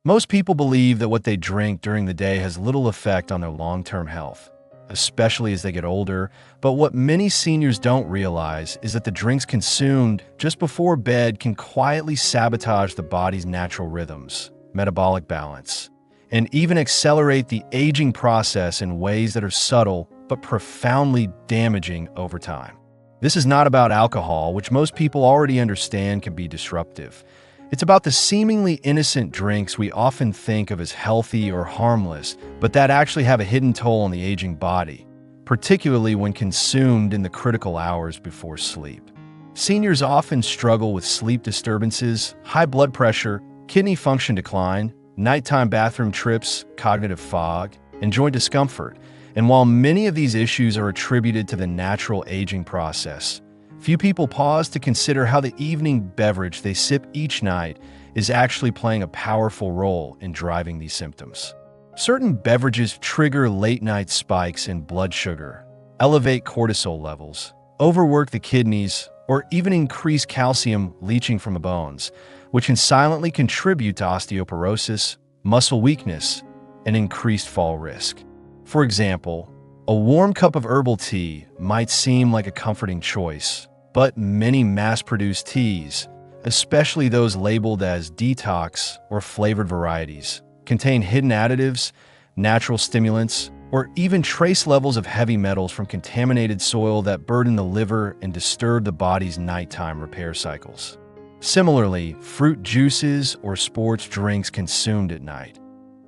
Most people believe that what they drink during the day has little effect on their long-term health, especially as they get older, but what many seniors don't realize is that the drinks consumed just before bed can quietly sabotage the body's natural rhythms, metabolic balance, and even accelerate the aging process in ways that are subtle but profoundly damaging over time. This is not about alcohol, which most people already understand can be disruptive. It's about the seemingly innocent drinks we often think of as healthy or harmless, but that actually have a hidden toll on the aging body, particularly when consumed in the critical hours before sleep. Seniors often struggle with sleep disturbances, high blood pressure, kidney function decline, nighttime bathroom trips, cognitive fog, and joint discomfort. And while many of these issues are attributed to the natural aging process, few people pause to consider how the evening beverage they sip each night is actually playing a powerful role in driving these symptoms. Certain beverages trigger late-night spikes in blood sugar, elevate cortisol levels, overwork the kidneys, or even increase calcium leaching from the bones, which can silently contribute to osteoporosis, muscle weakness, and increased fall risk. For example, a warm cup of herbal tea might seem like a comforting choice, but many mass-produced teas, especially those labeled as detox or flavored varieties, contain hidden additives, natural stimulants, or even trace levels of heavy metals from contaminated soil that burden the liver and disturb the body's nighttime repair cycles. Similarly, fruit juices or sports drinks consumed at night,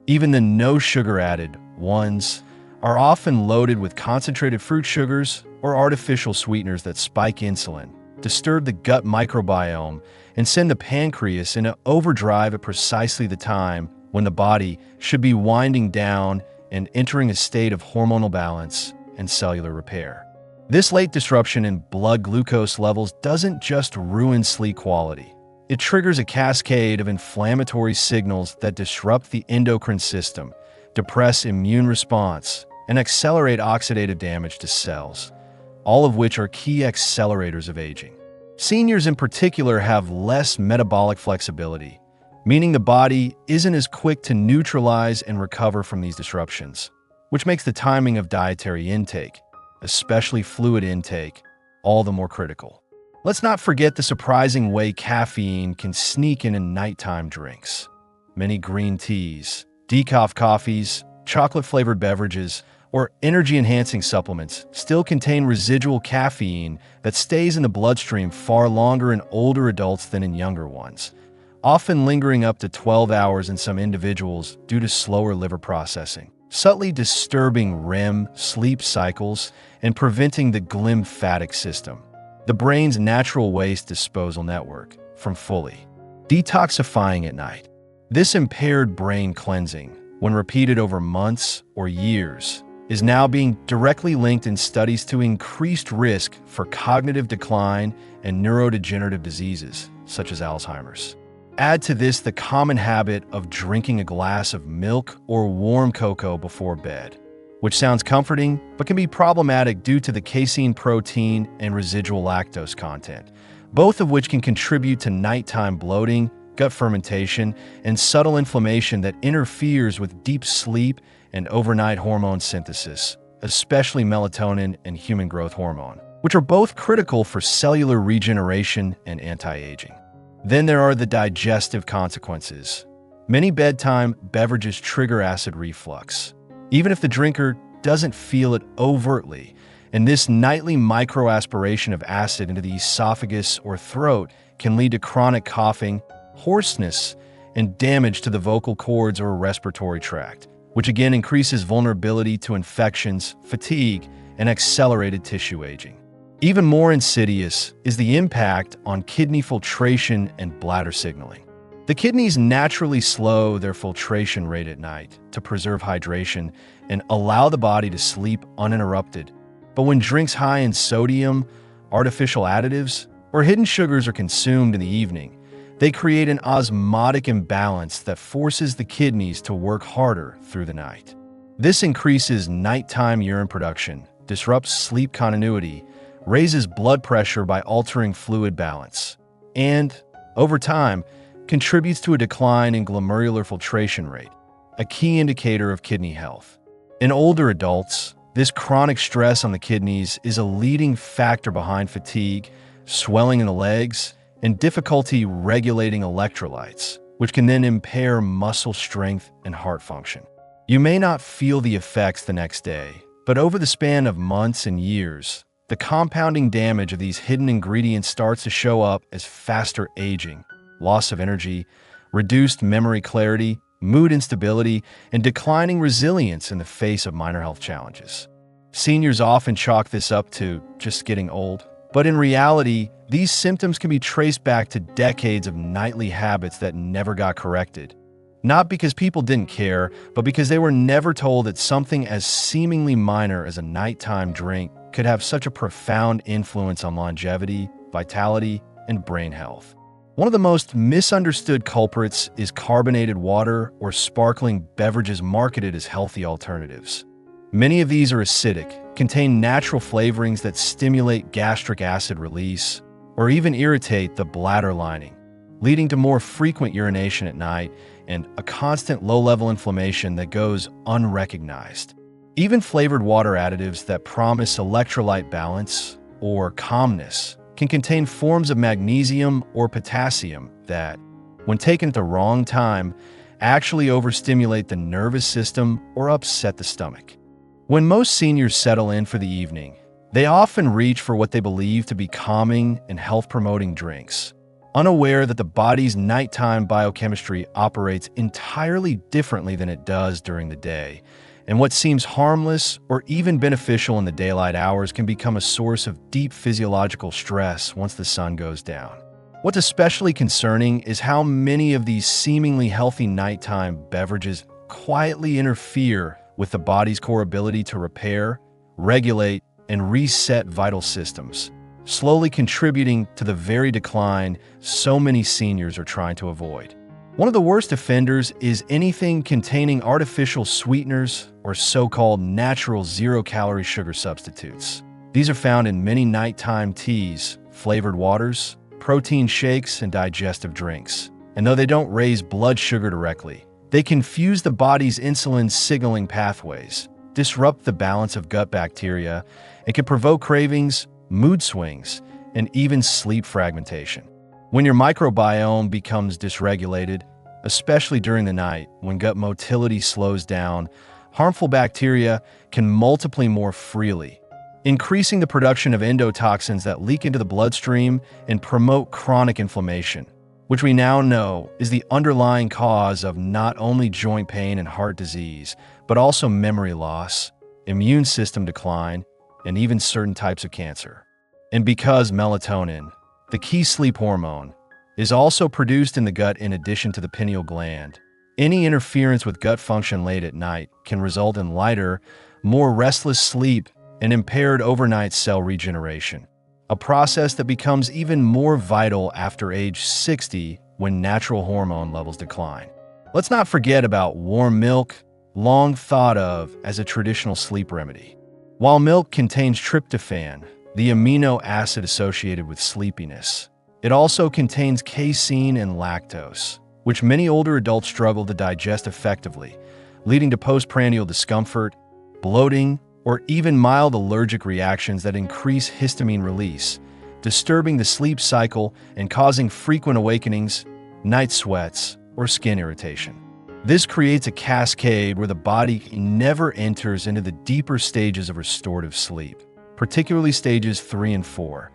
even the no-sugar-added ones, are often loaded with concentrated fruit sugars or artificial sweeteners that spike insulin, disturb the gut microbiome, and send the pancreas into overdrive at precisely the time when the body should be winding down and entering a state of hormonal balance and cellular repair. This late disruption in blood glucose levels doesn't just ruin sleep quality. It triggers a cascade of inflammatory signals that disrupt the endocrine system, depress immune response, and accelerate oxidative damage to cells, all of which are key accelerators of aging. Seniors in particular have less metabolic flexibility, meaning the body isn't as quick to neutralize and recover from these disruptions, which makes the timing of dietary intake, especially fluid intake, all the more critical. Let's not forget the surprising way caffeine can sneak in nighttime drinks. Many green teas, decaf coffees, chocolate-flavored beverages, or energy-enhancing supplements still contain residual caffeine that stays in the bloodstream far longer in older adults than in younger ones, often lingering up to 12 hours in some individuals due to slower liver processing, subtly disturbing REM sleep cycles and preventing the glymphatic system, the brain's natural waste disposal network, from fully detoxifying at night. This impaired brain cleansing, when repeated over months or years, is now being directly linked in studies to increased risk for cognitive decline and neurodegenerative diseases, such as Alzheimer's. Add to this the common habit of drinking a glass of milk or warm cocoa before bed, which sounds comforting but can be problematic due to the casein protein and residual lactose content, both of which can contribute to nighttime bloating, gut fermentation, and subtle inflammation that interferes with deep sleep and overnight hormone synthesis, especially melatonin and human growth hormone, which are both critical for cellular regeneration and anti-aging. Then there are the digestive consequences. Many bedtime beverages trigger acid reflux, even if the drinker doesn't feel it overtly, and this nightly microaspiration of acid into the esophagus or throat can lead to chronic coughing, hoarseness, and damage to the vocal cords or respiratory tract, which again increases vulnerability to infections, fatigue, and accelerated tissue aging. Even more insidious is the impact on kidney filtration and bladder signaling. The kidneys naturally slow their filtration rate at night to preserve hydration and allow the body to sleep uninterrupted. But when drinks high in sodium, artificial additives, or hidden sugars are consumed in the evening, they create an osmotic imbalance that forces the kidneys to work harder through the night. This increases nighttime urine production, disrupts sleep continuity, raises blood pressure by altering fluid balance, and, over time, contributes to a decline in glomerular filtration rate, a key indicator of kidney health. In older adults, this chronic stress on the kidneys is a leading factor behind fatigue, swelling in the legs, and difficulty regulating electrolytes, which can then impair muscle strength and heart function. You may not feel the effects the next day, but over the span of months and years, the compounding damage of these hidden ingredients starts to show up as faster aging, loss of energy, reduced memory clarity, mood instability, and declining resilience in the face of minor health challenges. Seniors often chalk this up to just getting old, but in reality, these symptoms can be traced back to decades of nightly habits that never got corrected. Not because people didn't care, but because they were never told that something as seemingly minor as a nighttime drink could have such a profound influence on longevity, vitality, and brain health. One of the most misunderstood culprits is carbonated water or sparkling beverages marketed as healthy alternatives. Many of these are acidic, contain natural flavorings that stimulate gastric acid release, or even irritate the bladder lining, leading to more frequent urination at night and a constant low-level inflammation that goes unrecognized. Even flavored water additives that promise electrolyte balance or calmness can contain forms of magnesium or potassium that, when taken at the wrong time, actually overstimulate the nervous system or upset the stomach. When most seniors settle in for the evening, they often reach for what they believe to be calming and health-promoting drinks, unaware that the body's nighttime biochemistry operates entirely differently than it does during the day, and what seems harmless or even beneficial in the daylight hours can become a source of deep physiological stress once the sun goes down. What's especially concerning is how many of these seemingly healthy nighttime beverages quietly interfere with the body's core ability to repair, regulate, and reset vital systems, slowly contributing to the very decline so many seniors are trying to avoid. One of the worst offenders is anything containing artificial sweeteners or so-called natural zero-calorie sugar substitutes. These are found in many nighttime teas, flavored waters, protein shakes, and digestive drinks. And though they don't raise blood sugar directly, they confuse the body's insulin signaling pathways, disrupt the balance of gut bacteria, and can provoke cravings, mood swings, and even sleep fragmentation. When your microbiome becomes dysregulated, especially during the night when gut motility slows down, harmful bacteria can multiply more freely, increasing the production of endotoxins that leak into the bloodstream and promote chronic inflammation, which we now know is the underlying cause of not only joint pain and heart disease, but also memory loss, immune system decline, and even certain types of cancer. And because melatonin, the key sleep hormone, is also produced in the gut in addition to the pineal gland, any interference with gut function late at night can result in lighter, more restless sleep and impaired overnight cell regeneration, a process that becomes even more vital after age 60 when natural hormone levels decline. Let's not forget about warm milk, long thought of as a traditional sleep remedy. While milk contains tryptophan, the amino acid associated with sleepiness, it also contains casein and lactose, which many older adults struggle to digest effectively, leading to postprandial discomfort, bloating, or even mild allergic reactions that increase histamine release, disturbing the sleep cycle and causing frequent awakenings, night sweats, or skin irritation. This creates a cascade where the body never enters into the deeper stages of restorative sleep, particularly stages 3 and 4,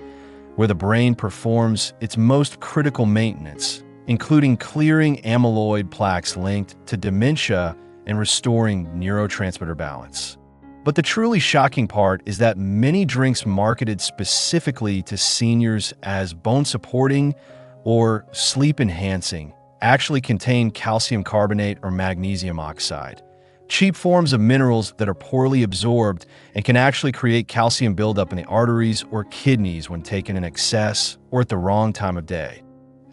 where the brain performs its most critical maintenance, including clearing amyloid plaques linked to dementia and restoring neurotransmitter balance. But the truly shocking part is that many drinks marketed specifically to seniors as bone-supporting or sleep-enhancing actually contain calcium carbonate or magnesium oxide, cheap forms of minerals that are poorly absorbed and can actually create calcium buildup in the arteries or kidneys when taken in excess or at the wrong time of day,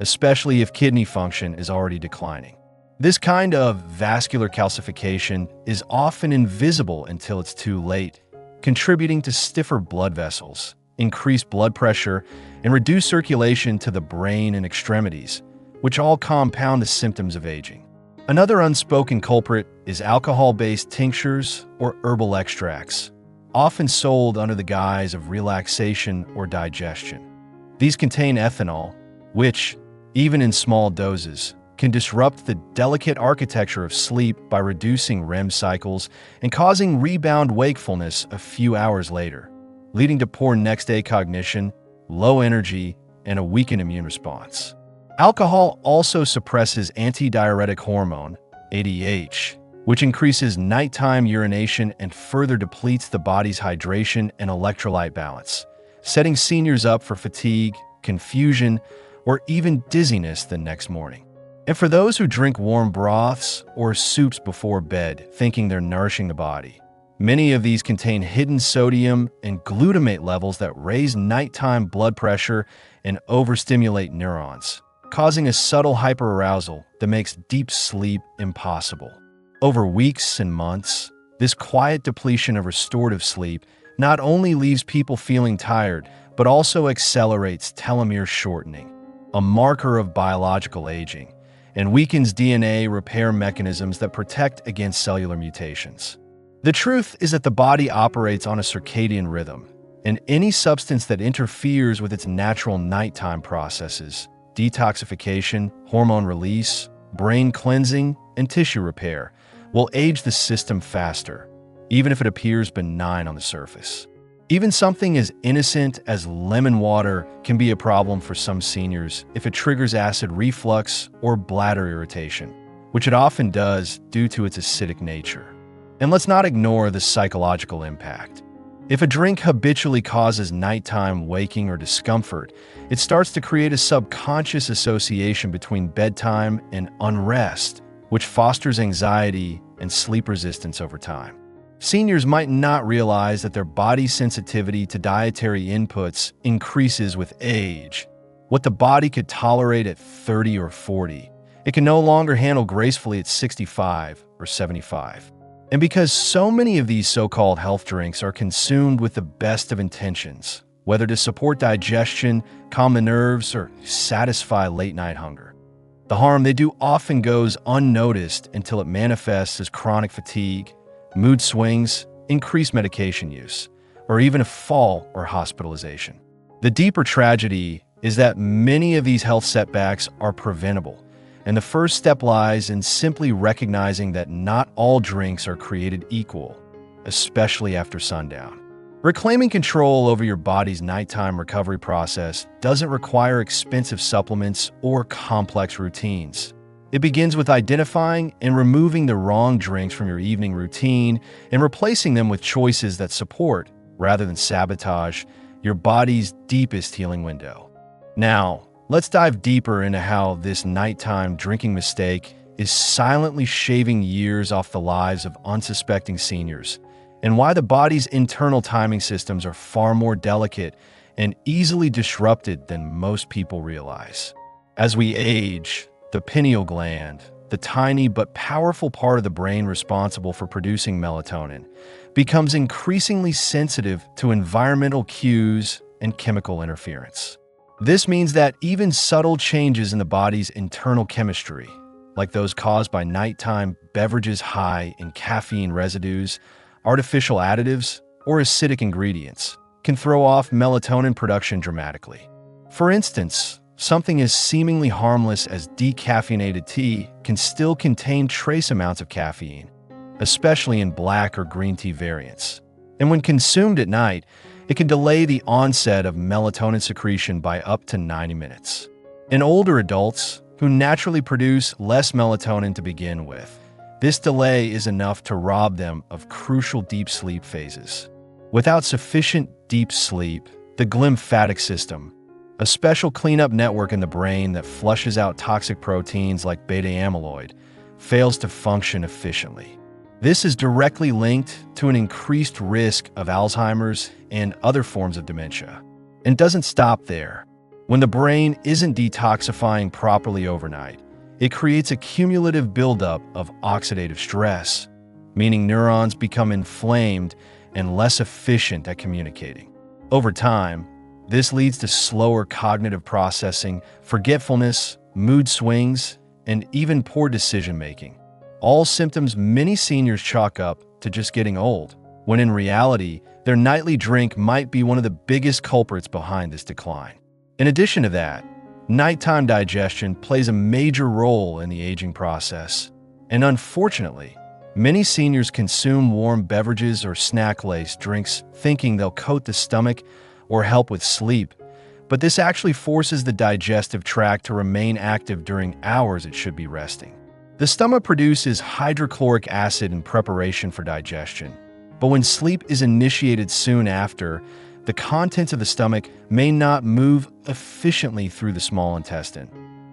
especially if kidney function is already declining. This kind of vascular calcification is often invisible until it's too late, contributing to stiffer blood vessels, increased blood pressure, and reduced circulation to the brain and extremities, which all compound the symptoms of aging. Another unspoken culprit is alcohol-based tinctures or herbal extracts, often sold under the guise of relaxation or digestion. These contain ethanol, which, even in small doses, can disrupt the delicate architecture of sleep by reducing REM cycles and causing rebound wakefulness a few hours later, leading to poor next-day cognition, low energy, and a weakened immune response. Alcohol also suppresses antidiuretic hormone, ADH, which increases nighttime urination and further depletes the body's hydration and electrolyte balance, setting seniors up for fatigue, confusion, or even dizziness the next morning. And for those who drink warm broths or soups before bed, thinking they're nourishing the body, many of these contain hidden sodium and glutamate levels that raise nighttime blood pressure and overstimulate neurons, causing a subtle hyperarousal that makes deep sleep impossible. Over weeks and months, this quiet depletion of restorative sleep not only leaves people feeling tired, but also accelerates telomere shortening, a marker of biological aging, and weakens DNA repair mechanisms that protect against cellular mutations. The truth is that the body operates on a circadian rhythm, and any substance that interferes with its natural nighttime processes, detoxification, hormone release, brain cleansing, and tissue repair, will age the system faster, even if it appears benign on the surface. Even something as innocent as lemon water can be a problem for some seniors if it triggers acid reflux or bladder irritation, which it often does due to its acidic nature. And let's not ignore the psychological impact. If a drink habitually causes nighttime waking or discomfort, it starts to create a subconscious association between bedtime and unrest, which fosters anxiety and sleep resistance over time. Seniors might not realize that their body's sensitivity to dietary inputs increases with age. What the body could tolerate at 30 or 40, it can no longer handle gracefully at 65 or 75. And because so many of these so-called health drinks are consumed with the best of intentions, whether to support digestion, calm the nerves, or satisfy late-night hunger, the harm they do often goes unnoticed until it manifests as chronic fatigue, mood swings, increased medication use, or even a fall or hospitalization. The deeper tragedy is that many of these health setbacks are preventable, and the first step lies in simply recognizing that not all drinks are created equal, especially after sundown. Reclaiming control over your body's nighttime recovery process doesn't require expensive supplements or complex routines. It begins with identifying and removing the wrong drinks from your evening routine and replacing them with choices that support, rather than sabotage, your body's deepest healing window. Now, let's dive deeper into how this nighttime drinking mistake is silently shaving years off the lives of unsuspecting seniors, and why the body's internal timing systems are far more delicate and easily disrupted than most people realize. As we age, the pineal gland, the tiny but powerful part of the brain responsible for producing melatonin, becomes increasingly sensitive to environmental cues and chemical interference. This means that even subtle changes in the body's internal chemistry, like those caused by nighttime beverages high in caffeine residues, artificial additives, or acidic ingredients, can throw off melatonin production dramatically. For instance, something as seemingly harmless as decaffeinated tea can still contain trace amounts of caffeine, especially in black or green tea variants. And when consumed at night, it can delay the onset of melatonin secretion by up to 90 minutes. In older adults, who naturally produce less melatonin to begin with, this delay is enough to rob them of crucial deep sleep phases. Without sufficient deep sleep, the glymphatic system, a special cleanup network in the brain that flushes out toxic proteins like beta amyloid, fails to function efficiently. This is directly linked to an increased risk of Alzheimer's and other forms of dementia. And doesn't stop there. When the brain isn't detoxifying properly overnight, it creates a cumulative buildup of oxidative stress, meaning neurons become inflamed and less efficient at communicating. Over time, this leads to slower cognitive processing, forgetfulness, mood swings, and even poor decision-making. All symptoms many seniors chalk up to just getting old, when in reality, their nightly drink might be one of the biggest culprits behind this decline. In addition to that, nighttime digestion plays a major role in the aging process. And unfortunately, many seniors consume warm beverages or snack-laced drinks thinking they'll coat the stomach or help with sleep, but this actually forces the digestive tract to remain active during hours it should be resting. The stomach produces hydrochloric acid in preparation for digestion, but when sleep is initiated soon after, the contents of the stomach may not move efficiently through the small intestine,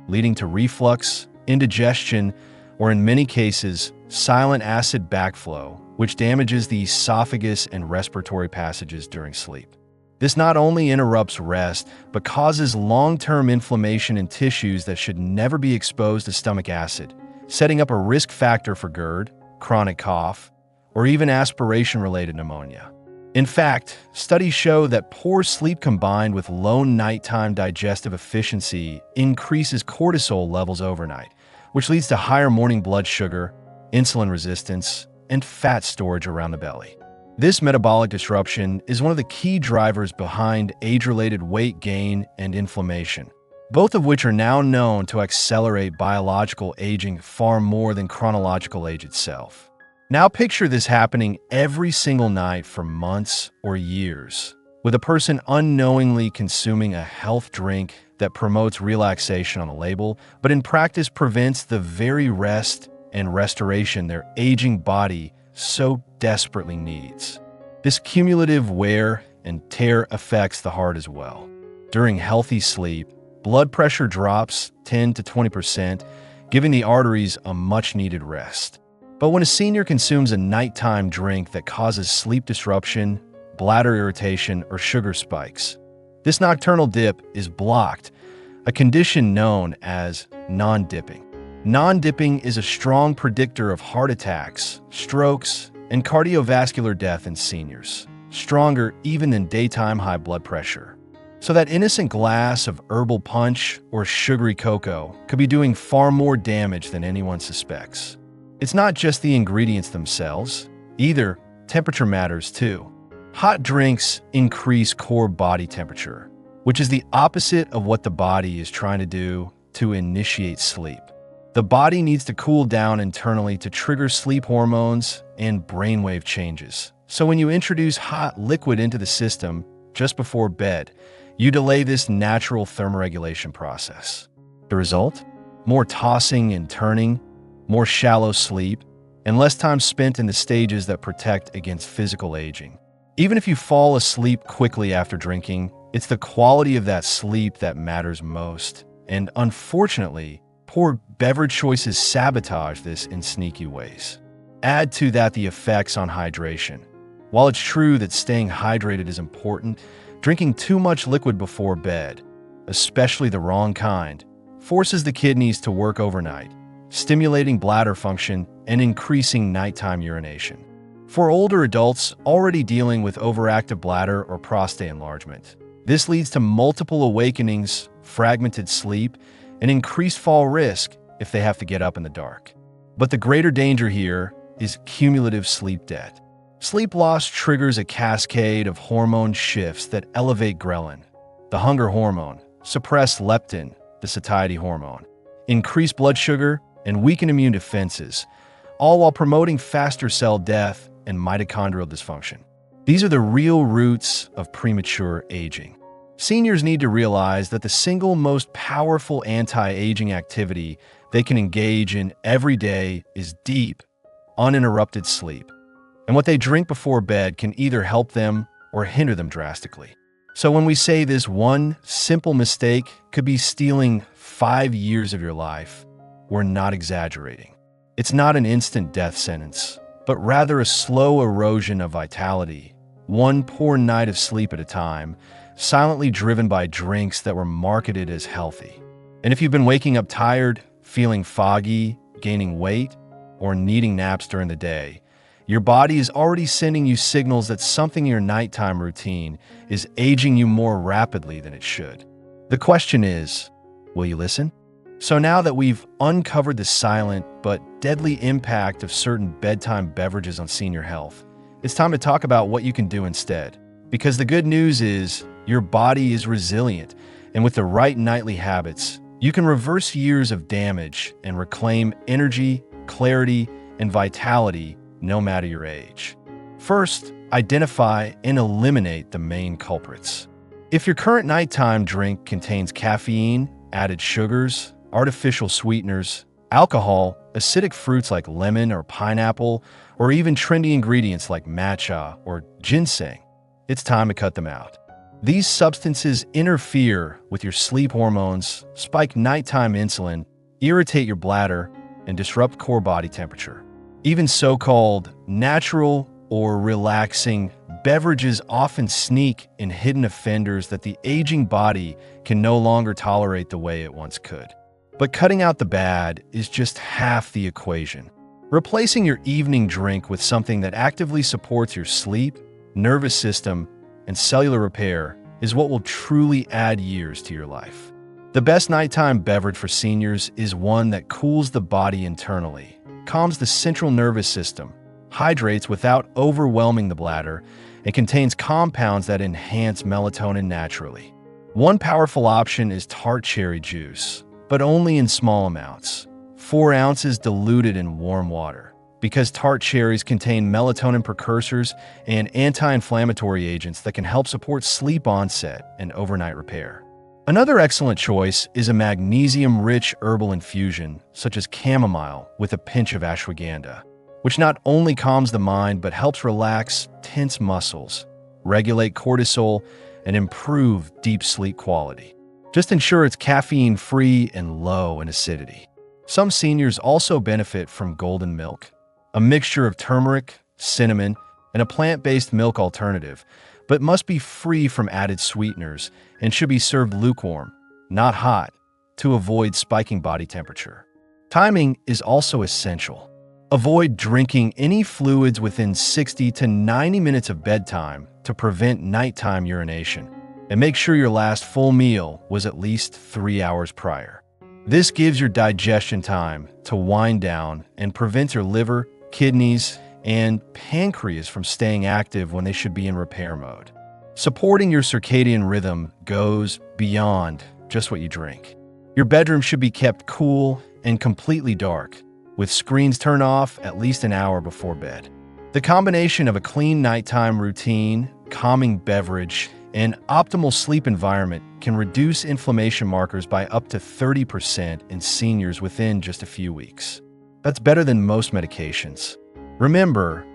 leading to reflux, indigestion, or in many cases, silent acid backflow, which damages the esophagus and respiratory passages during sleep. This not only interrupts rest, but causes long-term inflammation in tissues that should never be exposed to stomach acid, setting up a risk factor for GERD, chronic cough, or even aspiration-related pneumonia. In fact, studies show that poor sleep combined with low nighttime digestive efficiency increases cortisol levels overnight, which leads to higher morning blood sugar, insulin resistance, and fat storage around the belly. This metabolic disruption is one of the key drivers behind age-related weight gain and inflammation, both of which are now known to accelerate biological aging far more than chronological age itself. Now picture this happening every single night for months or years, with a person unknowingly consuming a health drink that promotes relaxation on the label, but in practice prevents the very rest and restoration their aging body so desperately needs. This cumulative wear and tear affects the heart as well. During healthy sleep, blood pressure drops 10 to 20%, giving the arteries a much-needed rest. But when a senior consumes a nighttime drink that causes sleep disruption, bladder irritation, or sugar spikes, this nocturnal dip is blocked, a condition known as non-dipping. Non-dipping is a strong predictor of heart attacks, strokes, and cardiovascular death in seniors, stronger even than daytime high blood pressure. So that innocent glass of herbal punch or sugary cocoa could be doing far more damage than anyone suspects. It's not just the ingredients themselves. Either temperature matters too. Hot drinks increase core body temperature, which is the opposite of what the body is trying to do to initiate sleep. The body needs to cool down internally to trigger sleep hormones and brainwave changes. So when you introduce hot liquid into the system just before bed, you delay this natural thermoregulation process. The result? More tossing and turning, more shallow sleep, and less time spent in the stages that protect against physical aging. Even if you fall asleep quickly after drinking, it's the quality of that sleep that matters most. And unfortunately, poor beverage choices sabotage this in sneaky ways. Add to that the effects on hydration. While it's true that staying hydrated is important, drinking too much liquid before bed, especially the wrong kind, forces the kidneys to work overnight, stimulating bladder function and increasing nighttime urination. For older adults already dealing with overactive bladder or prostate enlargement, this leads to multiple awakenings, fragmented sleep, and increased fall risk if they have to get up in the dark. But the greater danger here is cumulative sleep debt. Sleep loss triggers a cascade of hormone shifts that elevate ghrelin, the hunger hormone, suppress leptin, the satiety hormone, increase blood sugar, and weaken immune defenses, all while promoting faster cell death and mitochondrial dysfunction. These are the real roots of premature aging. Seniors need to realize that the single most powerful anti-aging activity they can engage in every day is deep, uninterrupted sleep. And what they drink before bed can either help them or hinder them drastically. So when we say this one simple mistake could be stealing 5 years of your life, we're not exaggerating. It's not an instant death sentence, but rather a slow erosion of vitality, one poor night of sleep at a time, silently driven by drinks that were marketed as healthy. And if you've been waking up tired, feeling foggy, gaining weight, or needing naps during the day, your body is already sending you signals that something in your nighttime routine is aging you more rapidly than it should. The question is, will you listen? So now that we've uncovered the silent but deadly impact of certain bedtime beverages on senior health, it's time to talk about what you can do instead. Because the good news is your body is resilient, and with the right nightly habits, you can reverse years of damage and reclaim energy, clarity, and vitality no matter your age. First, identify and eliminate the main culprits. If your current nighttime drink contains caffeine, added sugars, artificial sweeteners, alcohol, acidic fruits like lemon or pineapple, or even trendy ingredients like matcha or ginseng, it's time to cut them out. These substances interfere with your sleep hormones, spike nighttime insulin, irritate your bladder, and disrupt core body temperature. Even so-called natural or relaxing beverages often sneak in hidden offenders that the aging body can no longer tolerate the way it once could. But cutting out the bad is just half the equation. Replacing your evening drink with something that actively supports your sleep, nervous system, and cellular repair is what will truly add years to your life. The best nighttime beverage for seniors is one that cools the body internally, calms the central nervous system, hydrates without overwhelming the bladder, and contains compounds that enhance melatonin naturally. One powerful option is tart cherry juice, but only in small amounts, 4 ounces diluted in warm water, because tart cherries contain melatonin precursors and anti-inflammatory agents that can help support sleep onset and overnight repair. Another excellent choice is a magnesium-rich herbal infusion, such as chamomile with a pinch of ashwagandha, which not only calms the mind but helps relax tense muscles, regulate cortisol, and improve deep sleep quality. Just ensure it's caffeine-free and low in acidity. Some seniors also benefit from golden milk, a mixture of turmeric, cinnamon, and a plant-based milk alternative, but must be free from added sweeteners and should be served lukewarm, not hot, to avoid spiking body temperature. Timing is also essential. Avoid drinking any fluids within 60 to 90 minutes of bedtime to prevent nighttime urination, and make sure your last full meal was at least 3 hours prior. This gives your digestion time to wind down and prevents your liver, kidneys, and pancreas from staying active when they should be in repair mode. Supporting your circadian rhythm goes beyond just what you drink. Your bedroom should be kept cool and completely dark, with screens turned off at least an hour before bed. The combination of a clean nighttime routine, calming beverage, and optimal sleep environment can reduce inflammation markers by up to 30% in seniors within just a few weeks. That's better than most medications. Remember,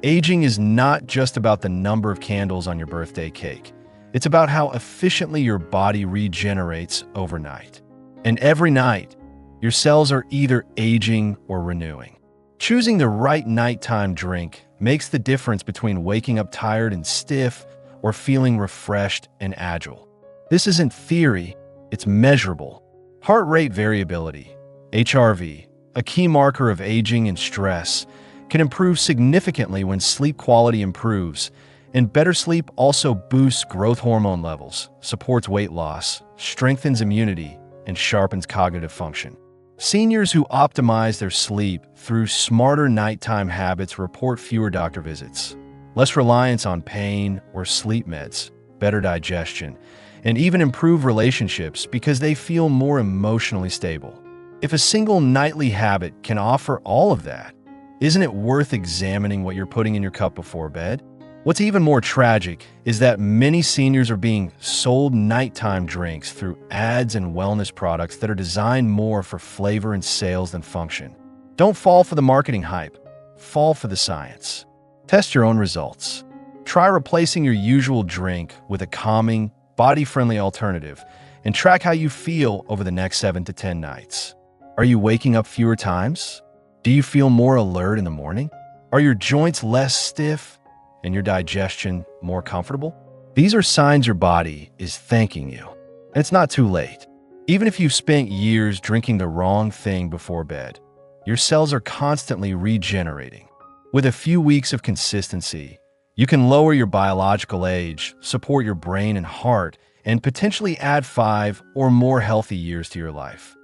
aging is not just about the number of candles on your birthday cake. It's about how efficiently your body regenerates overnight. And every night, your cells are either aging or renewing. Choosing the right nighttime drink makes the difference between waking up tired and stiff or feeling refreshed and agile. This isn't theory, it's measurable. Heart rate variability, HRV, a key marker of aging and stress, can improve significantly when sleep quality improves, and better sleep also boosts growth hormone levels, supports weight loss, strengthens immunity, and sharpens cognitive function. Seniors who optimize their sleep through smarter nighttime habits report fewer doctor visits, less reliance on pain or sleep meds, better digestion, and even improve relationships because they feel more emotionally stable. If a single nightly habit can offer all of that, isn't it worth examining what you're putting in your cup before bed? What's even more tragic is that many seniors are being sold nighttime drinks through ads and wellness products that are designed more for flavor and sales than function. Don't fall for the marketing hype. Fall for the science. Test your own results. Try replacing your usual drink with a calming, body-friendly alternative and track how you feel over the next 7 to 10 nights. Are you waking up fewer times? Do you feel more alert in the morning? Are your joints less stiff and your digestion more comfortable? These are signs your body is thanking you. And it's not too late. Even if you've spent years drinking the wrong thing before bed, your cells are constantly regenerating. With a few weeks of consistency, you can lower your biological age, support your brain and heart, and potentially add 5 or more healthy years to your life.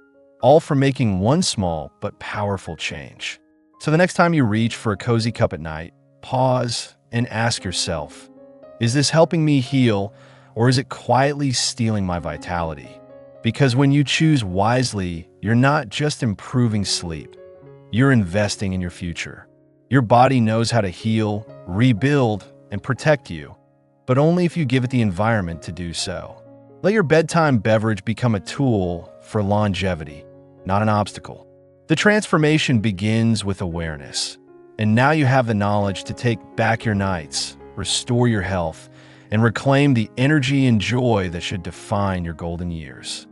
all from making one small but powerful change. So the next time you reach for a cozy cup at night, pause and ask yourself, is this helping me heal, or is it quietly stealing my vitality? Because when you choose wisely, you're not just improving sleep, you're investing in your future. Your body knows how to heal, rebuild, and protect you, but only if you give it the environment to do so. Let your bedtime beverage become a tool for longevity, not an obstacle. The transformation begins with awareness, and now you have the knowledge to take back your nights, restore your health, and reclaim the energy and joy that should define your golden years.